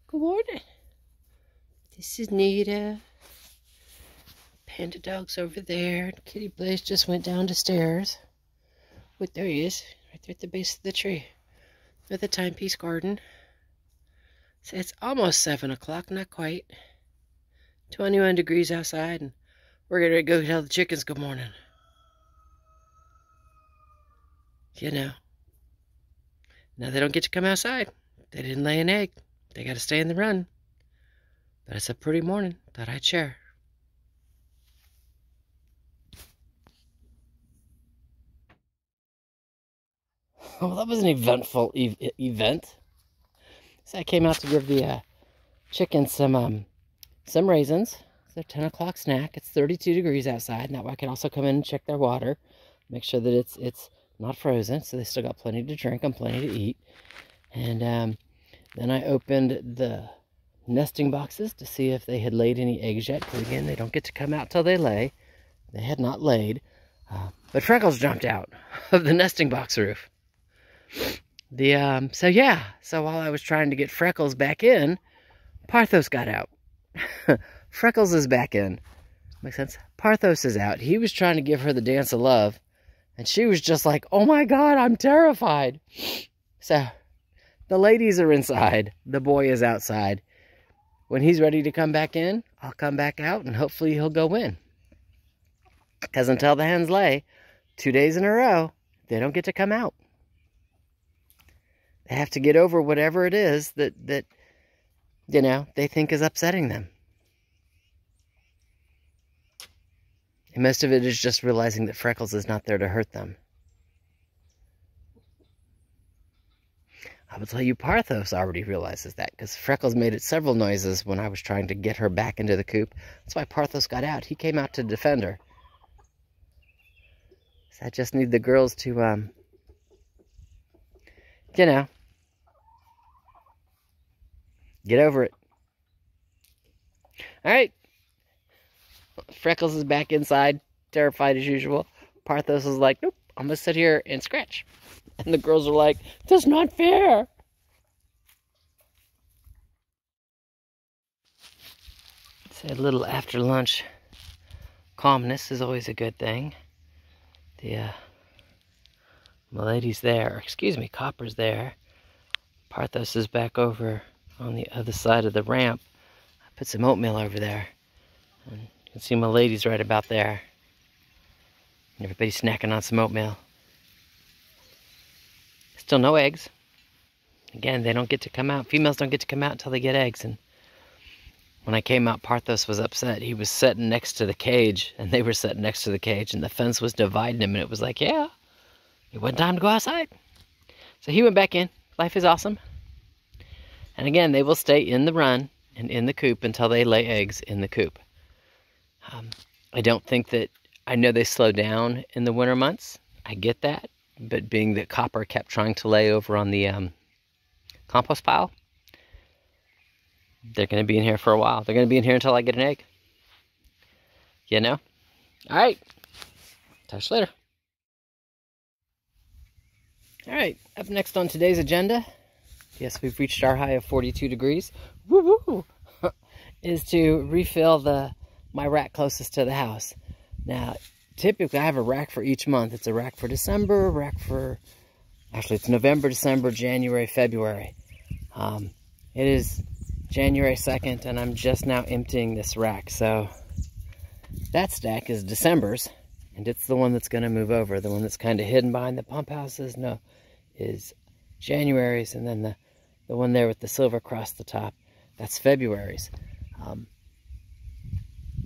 Good morning. This is Nita. Panda dog's over there. Kitty Blaze just went down the stairs. Wait, there he is. Right there at the base of the tree. At the timepiece garden. So it's almost 7 o'clock, not quite. 21 degrees outside, and we're gonna go tell the chickens good morning. You know. Now they don't get to come outside. They didn't lay an egg. They gotta stay in the run. But it's a pretty morning. Thought I'd share. Well, that was an eventful event. So I came out to give the chickens some raisins. It's their 10 o'clock snack. It's 32 degrees outside. That way I can also come in and check their water. Make sure that it's not frozen. So they still got plenty to drink and plenty to eat. And then I opened the nesting boxes to see if they had laid any eggs yet. Because again, they don't get to come out till they lay. They had not laid. But Freckles jumped out of the nesting box roof. So while I was trying to get Freckles back in, Parthos got out. Freckles is back in. Makes sense? Parthos is out. He was trying to give her the dance of love, and she was just like, oh my God, I'm terrified. So the ladies are inside. The boy is outside. When he's ready to come back in, I'll come back out, and hopefully he'll go in. Because until the hens lay, 2 days in a row, they don't get to come out. They have to get over whatever it is that you know, they think is upsetting them. And most of it is just realizing that Freckles is not there to hurt them. I will tell you, Parthos already realizes that, because Freckles made it several noises when I was trying to get her back into the coop. That's why Parthos got out. He came out to defend her. So I just need the girls to, you know, get over it. All right. Freckles is back inside, terrified as usual. Parthos is like, nope, I'm going to sit here and scratch. And the girls are like, that's not fair. So a little after lunch calmness is always a good thing. My lady's there. Excuse me, Copper's there. Parthos is back over on the other side of the ramp. I put some oatmeal over there. And you can see my lady's right about there. Everybody's snacking on some oatmeal. Still no eggs. Again, they don't get to come out. Females don't get to come out until they get eggs. And when I came out, Parthos was upset. He was sitting next to the cage, and they were sitting next to the cage, and the fence was dividing him, and it was like, yeah, it wasn't time to go outside. So he went back in. Life is awesome. And again, they will stay in the run and in the coop until they lay eggs in the coop. I don't think that, I know they slow down in the winter months. I get that. But being that Copper kept trying to lay over on the compost pile, they're going to be in here for a while. They're going to be in here until I get an egg. You know? All right. Touch later. All right. Up next on today's agenda, yes, we've reached our high of 42 degrees. Woo-woo! Is to refill my rack closest to the house. Now, typically I have a rack for each month. It's a rack for December, actually it's November, December, January, February. It is January 2nd, and I'm just now emptying this rack. So that stack is December's, and it's the one that's going to move over. The one that's kind of hidden behind the pump houses, is January's, and then the one there with the silver across the top, that's February's.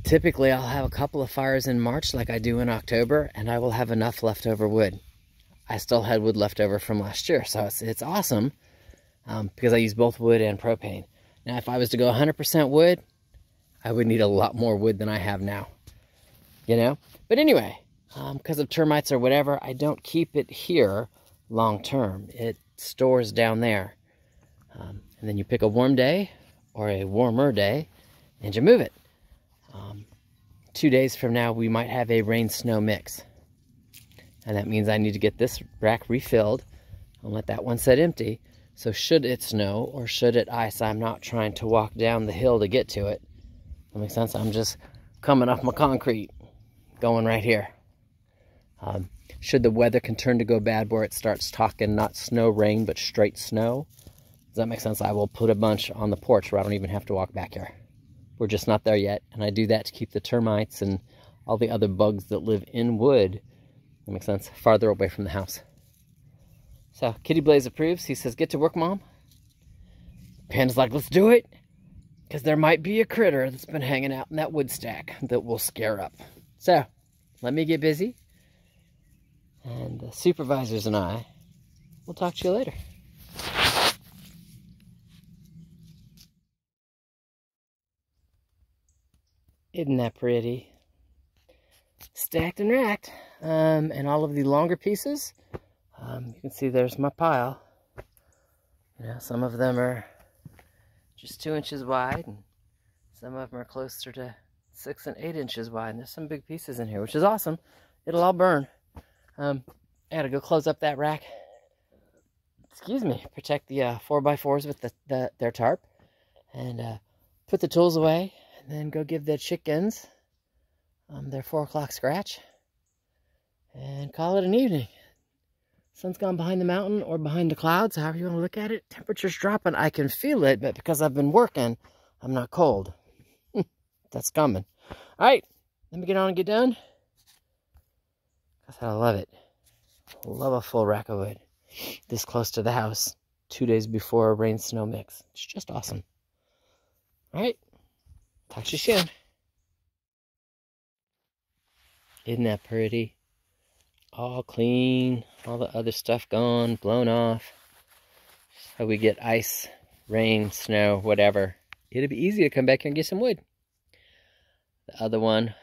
Typically, I'll have a couple of fires in March like I do in October, and I will have enough leftover wood. I still had wood left over from last year, so it's awesome because I use both wood and propane. Now, if I was to go 100% wood, I would need a lot more wood than I have now, you know? But anyway, because of termites or whatever, I don't keep it here long term. It stores down there. And then you pick a warm day or a warmer day, and you move it. 2 days from now, we might have a rain-snow mix. And that means I need to get this rack refilled and let that one set empty So should it snow or should it ice, I'm not trying to walk down the hill to get to it. That makes sense? I'm just coming off my concrete, going right here. Should the weather turn to go bad where it starts talking not snow, rain, but straight snow, does that make sense? I will put a bunch on the porch where I don't even have to walk back here. We're just not there yet. And I do that to keep the termites and all the other bugs that live in wood, that makes sense, farther away from the house. So Kitty Blaze approves. He says, get to work, Mom. Panda's like, let's do it. Because there might be a critter that's been hanging out in that wood stack that will scare up. So let me get busy. And the supervisors and I will talk to you later. Isn't that pretty? Stacked and racked. And all of the longer pieces, you can see there's my pile. You know, some of them are just 2 inches wide, and some of them are closer to 6 and 8 inches wide. And there's some big pieces in here, which is awesome. It'll all burn. I gotta go close up that rack. Excuse me. Protect the 4x4s with their tarp, and put the tools away, and then go give the chickens their 4 o'clock scratch, and call it an evening. Sun's gone behind the mountain or behind the clouds, however you want to look at it. Temperature's dropping. I can feel it, but because I've been working, I'm not cold. That's coming. All right, let me get on and get done. I love it. Love a full rack of wood this close to the house 2 days before a rain-snow mix. It's just awesome. All right, talk to you soon. Isn't that pretty? All clean, all the other stuff gone, blown off. How we get ice, rain, snow, whatever. It'll be easy to come back here and get some wood. The other one,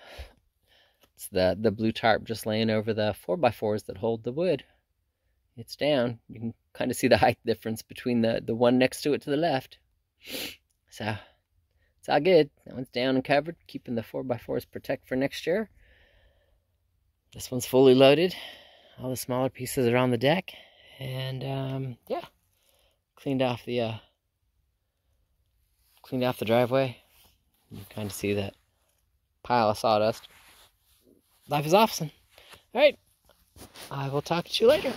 it's the blue tarp just laying over the 4x4s that hold the wood. It's down. You can kind of see the height difference between the one next to it to the left. So it's all good. That one's down and covered, keeping the 4x4s protect for next year. This one's fully loaded. All the smaller pieces are on the deck. And yeah, cleaned off the driveway. You can kind of see that pile of sawdust. Life is awesome. All right, I will talk to you later.